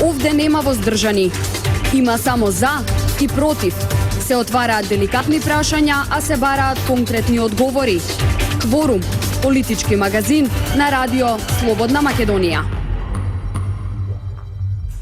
Овде нема воздржани. Има само за и против. Се отвараат деликатни прашања, а се бараат конкретни одговори. Кворум, политички магазин на радио Слободна Македонија.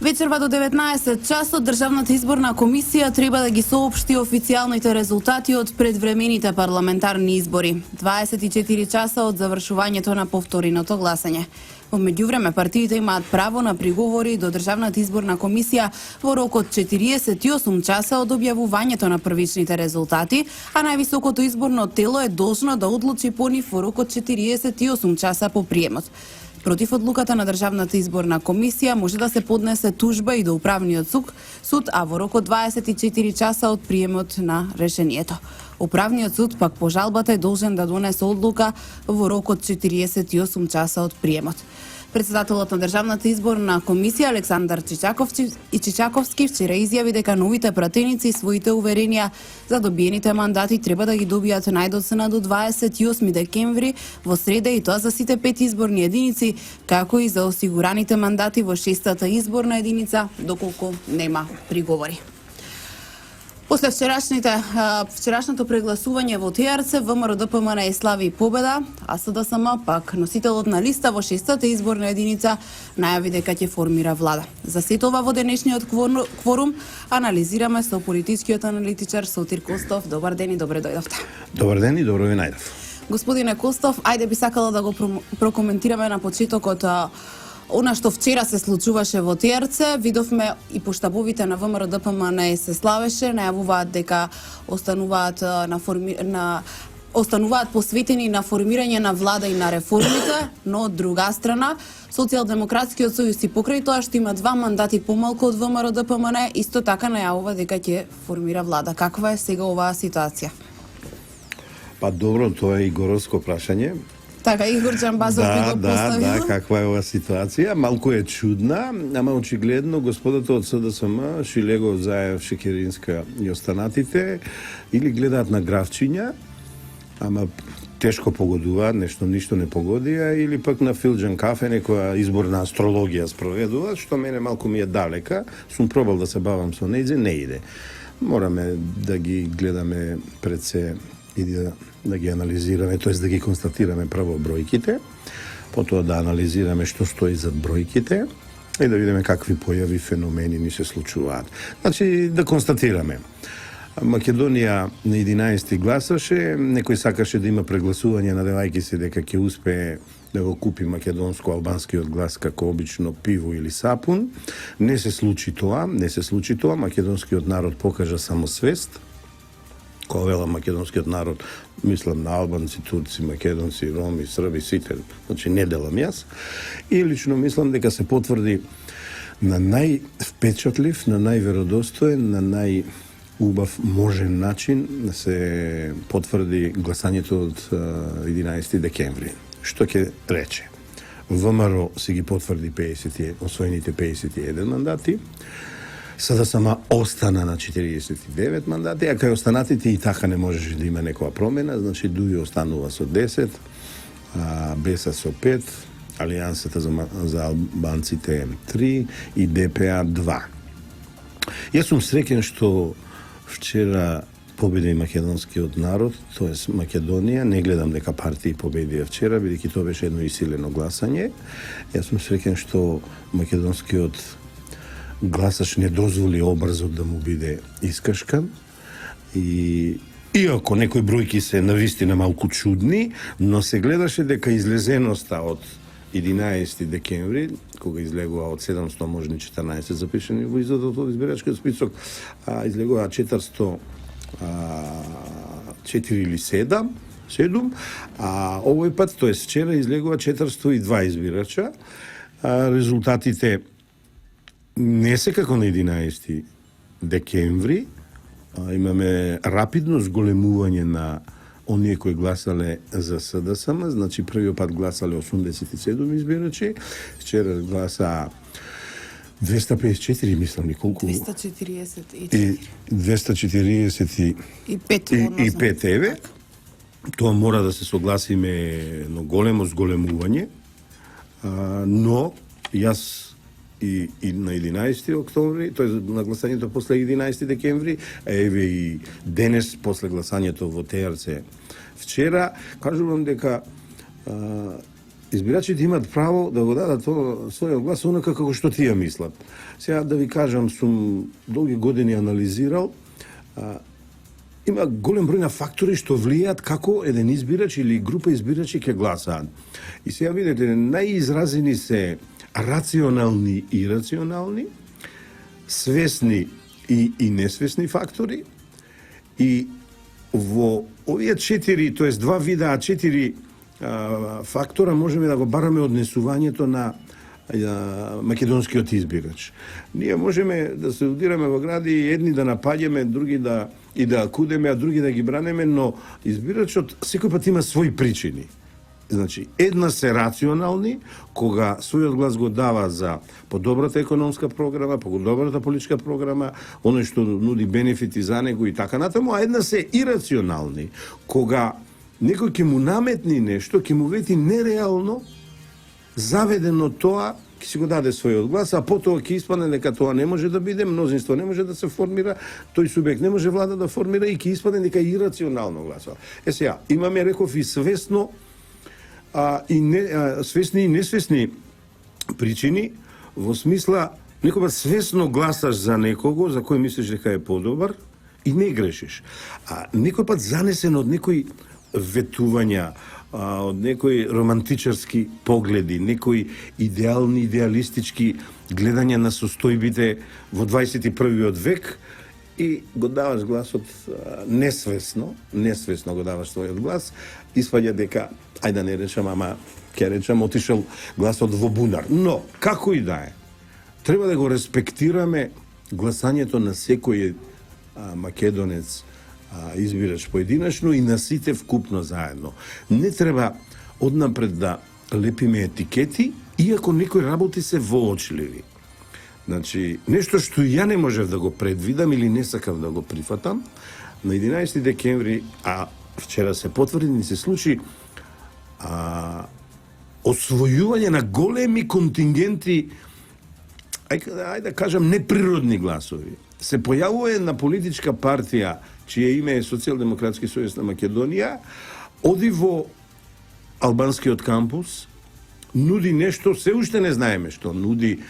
Вечерва до 19 часот Државната изборна комисија треба да ги соопшти официјалните резултати од предвремените парламентарни избори. 24 часа од завршувањето на повтореното гласање. Во меѓувреме, партиите имаат право на приговори до Државната изборна комисија во рок од 48 часа од објавувањето на првичните резултати, а највисокото изборно тело е должно да одлучи по нив во рок од 48 часа по приемот. Против одлуката на Државната изборна комисија може да се поднесе тужба и до Управниот суд, а во рок од 24 часа од приемот на решението. Управниот суд пак по жалбата е должен да донесе одлука во рок од 48 часа од приемот. Председателот на Државната изборна комисија Александар Чичаковски вчера изјави дека новите пратеници своите уверенија за добиените мандати треба да ги добијат најдоцна до 28 декември во среда, и тоа за сите 5 изборни единици, како и за осигураните мандати во 6-та изборна единица, доколку нема приговори. После вчерашното прегласување во ТРЦ, ВМРО-ДПМН е слави победа, а СДСМ пак носителот на листа во 6-та изборна единица најави дека ќе формира влада. За сето ова во денешниот кворум анализираме со политичкиот аналитичар Сотир Костов. Добар ден и добре дојдовте. Добар ден и добро ви најдов. Господине Костов, ајде би сакала да го прокоментираме на почетокот она што вчера се случуваше во ТРЦ. Видовме и поштабовите на ВМРО-ДПМН се славеше, најавуваат дека остануваат посветени на формирање на влада и на реформите, но од друга страна Социјалдемократскиот сојуз и покрај тоа што има 2 мандати помалку од ВМРО-ДПМН, исто така најавува дека ќе формира влада. Каква е сега оваа ситуација? Па добро, тоа е и горовско прашање. Така, Игор Џамбазов би го поставил. Да, каква е оваа ситуација? Малку е чудна, ама очигледно господата од СДСМ, Шилегов, Заев, Шекеринска и останатите, или гледаат на графчиња, ама тешко погодуваат, ништо не погодија, или пак на Филџан кафе некоја изборна астрологија спроведува, што мене малку ми е далека. Сум пробал да се бавам со нејзе, не иде. Мораме да ги гледаме пред се и да ги анализираме, тоест да ги констатираме прво бројките, потоа да анализираме што стои зад бројките и да видиме какви појави, феномени ни се случуваат. Значи, да констатираме. Македонија на 11 гласаше, некој сакаше да има прегласување, надевајќи се дека ќе успее да го купи македонско-албанскиот глас како обично пиво или сапун. Не се случи тоа, македонскиот народ покажа самосвест. Кога велам македонскиот народ, мислам на албанци, турци, македонци, роми, срби, сите, значи не делам јас. И лично мислам дека се потврди на највпечатлив, на најверодостоен, на најубав можен начин се потврди гласањето од 11 декември. Што ќе рече? ВМРО се ги потврди освоените 51 мандати, СДСМ остана на 49 мандати, а кај останатите и така не можеше да има некоја промена, значи ДУИ останува со 10, БЕСА со 5, Алијансата за албанците 3 и ДПА 2. Јас сум среќен што вчера победи македонскиот народ, тоест Македонија. Не гледам дека партии победија вчера, бидејќи тоа беше едно исилено гласање. Јас сум среќен што македонскиот гласач не дозволи обрзот да му биде искашкан, и иако некои бројки се навистина малку чудни, но се гледаше дека излезеноста од 11 декември, кога излегува од 700 можни 14 запишани во изводот од избирачкиот список, излегува 404 или 7, а овој пат, тоест вчера, излегува 402 избирача. Резултатите не се како на 11 декември. Имаме рапидно зголемување на оние кои гласале за СДСМ, значи првиот пат гласале 87 избирачи, вчера гласа 254, мислам ли колку? 245 еве. Тоа мора да се согласиме на големо зголемување, но јас и на 11 октомври, тоест на гласањето после 11 декември, а еве и денес после гласањето во ТРЦ вчера, кажувам дека избирачите имаат право да го дадат својот глас онака како што тие мислат. Сега да ви кажам, сум долги години анализирал, има голем број на фактори што влијаат како еден избирач или група избирачи ќе гласаат. И сега видите, најизразени се рационални и ирационални, свесни и несвесни фактори, и во овие 4, тоест 2 вида, 4 фактора можеме да го бараме однесувањето на македонскиот избирач. Ние можеме да се удираме во гради и едни да напаѓаме, други да кудеме, а други да ги бранеме, но избирачот секој пат има своји причини. Значи, една се рационални, кога својот глас го дава за подобрата економска програма, подобрата политичка програма, оно што нуди бенефити за него и така натаму, а една се ирационални, кога некој ќе му наметни нешто, ќе му вети нереално, заведено тоа, ќе си го даде својот глас, а потоа ќе испадне дека тоа не може да биде, мнозинство не може да се формира, тој субјект не може влада да формира и ќе испадне дека ирационално гласува. Сега, имаме, реков, и свесно, свесни и несвесни причини, во смисла, некој свесно гласаш за некого, за кој мислиш дека е подобар, и не грешиш. А некој пат занесен од некои ветувања, од некои романтичарски погледи, некои идеални, идеалистички гледања на состојбите во 21. век, и го даваш гласот несвесно го даваш својот глас, испаѓа дека, ајде да не речам, ама ќе речам, отишел гласот во бунар. Но, како и да е, треба да го респектираме гласањето на секој македонец, избирач поединечно и на сите вкупно заедно. Не треба однапред да лепиме етикети, иако некои работи се воочливи. Значи, нешто што ја не можев да го предвидам или не сакав да го прифатам, на 11 декември, а вчера се потврди, ни се случи освојување на големи контингенти, ајде да кажам, неприродни гласови. Се појавува една политичка партија, чие име е Социјалдемократски сојуз на Македонија, оди во албанскиот кампус, нуди нешто, се уште не знаеме што нуди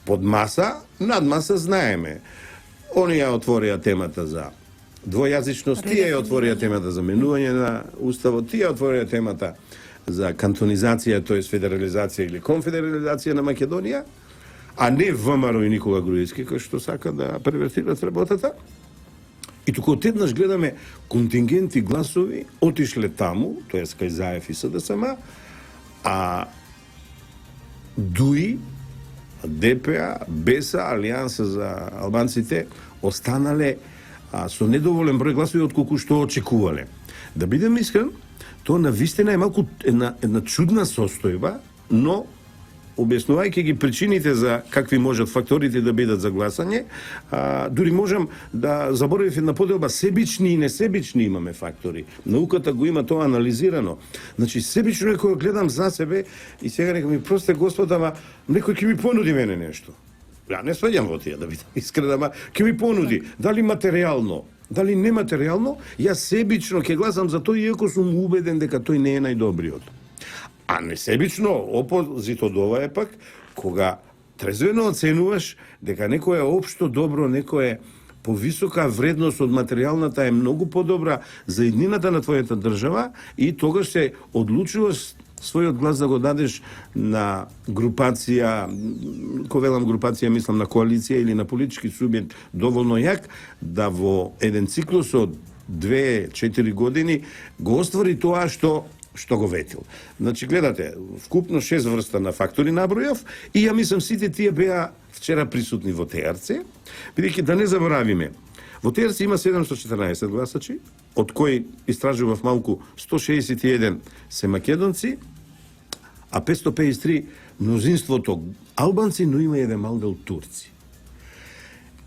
под маса, над маса знаеме. Они ја отворија темата за двојазичност, тие ја отворија темата за менување на уставот, тие ја отворија темата за кантонизација, тоест федерализација или конфедерализација на Македонија, а не ВМРО и Никола Груевски, кој што сака да превертират работата. И туку одеднаш гледаме контингенти гласови отишле таму, тоест кај Заев и СДСМ, а ДУИ, ДПА, БЕСА, Алијанса за албанците останале со недоволен број гласови отколку што очекувале. Да бидем искрен, тоа навистина е малку една чудна состојба, но објаснувајќи ги причините за какви можат факторите да бидат за гласање, дури можам да заборавив една поделба, себични и несебични имаме фактори. Науката го има тоа анализирано. Значи, себично е кога гледам за себе и сега нека ми просте Господ, ама некој ќе ми понуди мене нешто. Ја не сваѓам во тие, да бидам искрен, ама ќе ми понуди. Дали материјално, дали нематеријално, јас себично ќе гласам за тој, иако сум убеден дека тој не е најдобриот. А несебично, опозит од ова е пак, кога трезвено оценуваш дека некој е општо добро, некој е повисока вредност од материјалната е многу подобра за иднината на твојата држава, и тогаш се одлучуваш својот глас да го дадеш на групација, кога велам групација, мислам на коалиција или на политички субјект доволно јак, да во еден циклус од 2-4 години го оствари тоа што го ветил. Значи, гледате, вкупно 6 врста на фактори набројав, и ја мислам сите тие беа вчера присутни во ТРЦ, бидејќи да не заборавиме, во ТРЦ има 714 гласачи, од кои истражував малку 161 се македонци, а 553 мнозинството албанци, но има еден мал дел турци.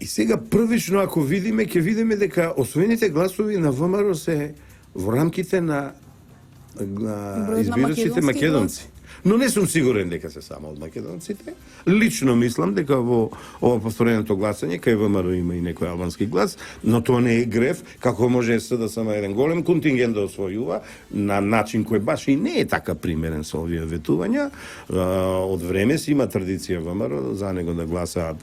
И сега првично ако видиме, ќе видиме дека освоените гласови на ВМРО се во рамките на избирачите македонци. Но не сум сигурен дека се само од македонците. Лично мислам дека во ова повтореното гласање кај ВМРО има и некој албански глас, но тоа не е греф, како може СДСМ еден голем контингент да освојува на начин кој баш и не е така примерен со овие ветувања. Од време си има традиција ВМРО за него да гласаат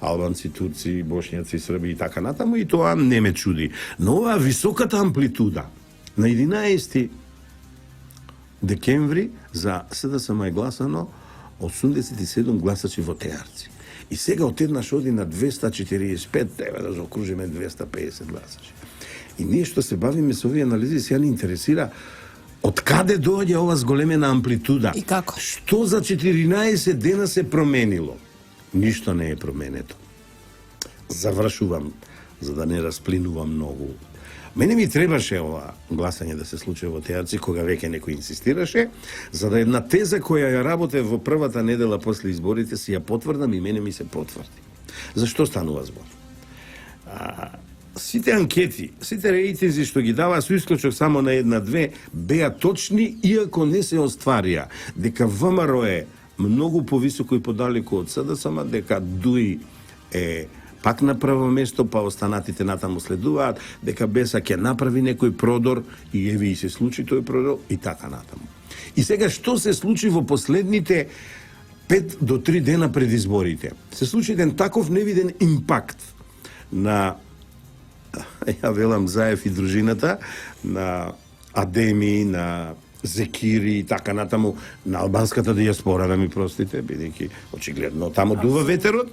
албанци, турци, бошњаци, срби и така натаму, и тоа не ме чуди. Но оваа високата амплитуда на 11 декември за СДСМ е гласано 87 гласачи во Теарци. И сега отеднаш оди на 245, треба да заокружиме 250 гласачи. И ние што се бавиме со овие анализи, сега ни интересира од каде доаѓа ова зголемена амплитуда? И како? Што за 14 дена се променило? Ништо не е променето. Завршувам, за да не расплинувам многу. Мене ми требаше ова гласање да се случи во Теарци, кога веќе некој инсистираше, за да една теза која ја работев во првата недела после изборите, си ја потврдам и мене ми се потврди. Зашто станува збор? Сите анкети, сите рейтинзи што ги дава, со исклучок само на една-две, беа точни, иако не се остварија. Дека ВМРО е многу повисоко и подалеку од СДСМ, дека ДУИ е пак на прво место, па останатите натаму следуваат, дека БЕСА ќе направи некој продор, и еве и се случи тој продор, и така натаму. И сега, што се случи во последните 5 до 3 дена пред изборите? Се случи еден таков невиден импакт на, ја велам, Заев и дружината, на Адеми, на Зекири и така натаму, на албанската диаспора, да ми простите, бидејќи очигледно таму дува ветерот.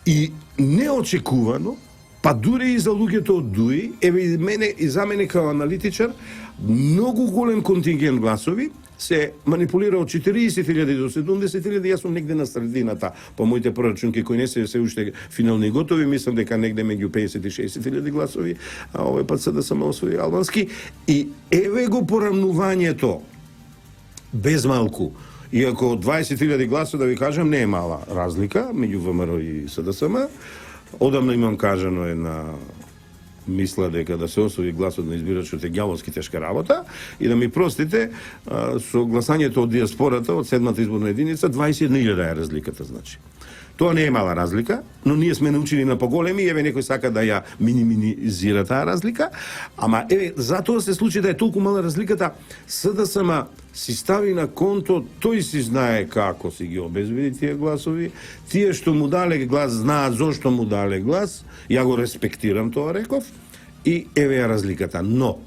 И неочекувано, па дури и за луѓето од ДУИ, еве и мене и за мене како аналитичар, многу голем контингент гласови се манипулира од 40.000 до 70.000, јас сум негде на средината по моите прорачунки кои не се уште финални готови, мислам дека негде меѓу 50 и 60.000 гласови, а овој пат СДСМ освои албански, и еве го порамнувањето без малку. Иако 20.000 гласови, да ви кажам, не е мала разлика меѓу ВМРО и СДСМ. Одамна имам кажано една мисла дека да се освои гласот на избирачот е ѓаволски тешка работа, и да ми простите, со гласањето од диаспората, од 7-та изборна единица, 21.000 е разликата, значи. Тоа не е мала разлика, но ние сме научени на поголеми, еве некој сака да ја минимизира таа разлика, ама еве затоа се случи да е толку мала разликата. СДСМ си стави на конто, тој си знае како си ги обезбеди тие гласови, тие што му дале глас знаат зошто му дале глас, ја го респектирам тоа, реков, и еве ја разликата. Но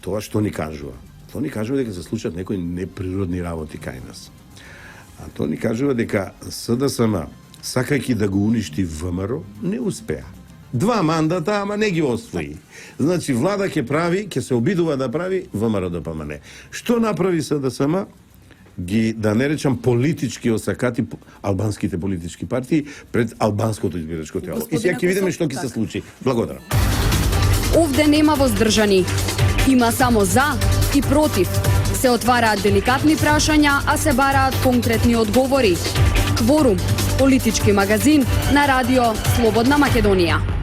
тоа што ни кажува? Тоа ни кажува дека се случат некои неприродни работи кај нас. А тоа ни кажува дека СДСМ, сакајќи да го уништи ВМРО, не успеа. 2 мандата, ама не ги освои. Значи, влада ќе прави, ќе се обидува да прави, ВМРО да помане. Што направи СДСМ? Ги, да не речам, политички осакати албанските политички партии пред албанското избирачко тело. И сега ќе видиме што ќе се случи. Благодарам. Овде нема воздржани. Има само за и против. Се отвараат деликатни прашања, а се бараат конкретни одговори. Кворум, политички магазин на радио Слободна Македонија.